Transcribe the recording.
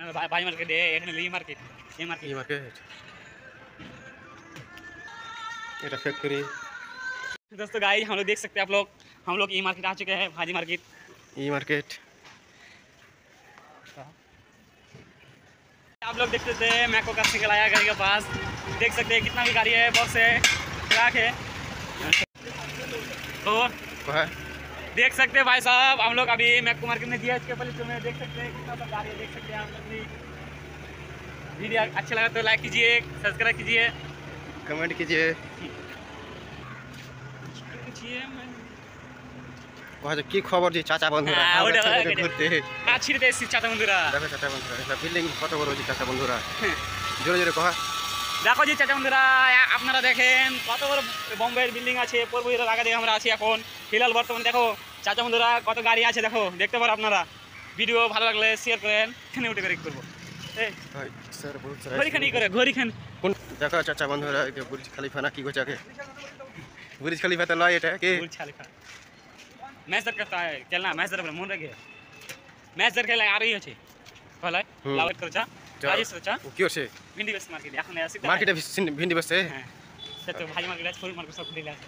भाई मार्केट है এখানে লি मार्केट ये मार्केट এটা फैक्ट्री। दोस्तों गाइस हम लोग देख सकते हैं आप लोग हम लोग ई मार्केट आ चुके हैं भाजी मार्केट ई मार्केट आप लोग देख सकते हैं मैको का सिंगल आया घर के पास देख सकते हैं कितना भी गाड़ी है बहुत से ट्रक है तो देख सकते हैं भाई साहब हम लोग अभी मैको मार्केट में जीएच के पुलिस में देख सकते हैं कितना सब गाड़ी है देख सकते हैं हम लोग भी वीडियो अच्छा लगा तो लाइक कीजिए सब्सक्राइब कीजिए कमेंट कीजिए কি খবর যে চাচা বন্ধুরা ঘুরতে ছিড়তে এসেছি চাচা বন্ধুরা দেখো চাচা বন্ধুরা বিল্ডিং কত বড় হচ্ছে চাচা বন্ধুরা জোরে জোরে কহা দেখো যে চাচা বন্ধুরা আপনারা দেখেন কত বড় বোম্বের বিল্ডিং আছে পূর্বীর আগা দিয়ে আমরা আছি এখন ফিলহাল বর্তমান দেখো চাচা বন্ধুরা কত গাড়ি আছে দেখো দেখতে পারো আপনারা ভিডিও ভালো লাগলে শেয়ার করেন এখানে উঠে করে করবো স্যার বহুত ঘড়িখানি করে ঘড়িখান দেখো চাচা বন্ধুরা এই বুর্জ খলিফা না কি গোছা কে বুর্জ খলিফা তো লয় এটা কে বুর্জ খলিফা मैच दर करता है खेलना मैच दर मन रखे मैच दर खेला आ रही है कहला लाउट करचा राजेश करचा কি হচ্ছে भिंडी बेस मार्केट এখন আসি মার্কেটে ভিন্ডি বসে হ্যাঁ সে তো ভাই মার্কেট আছে ফুল মার্কেট সব দিলা আছে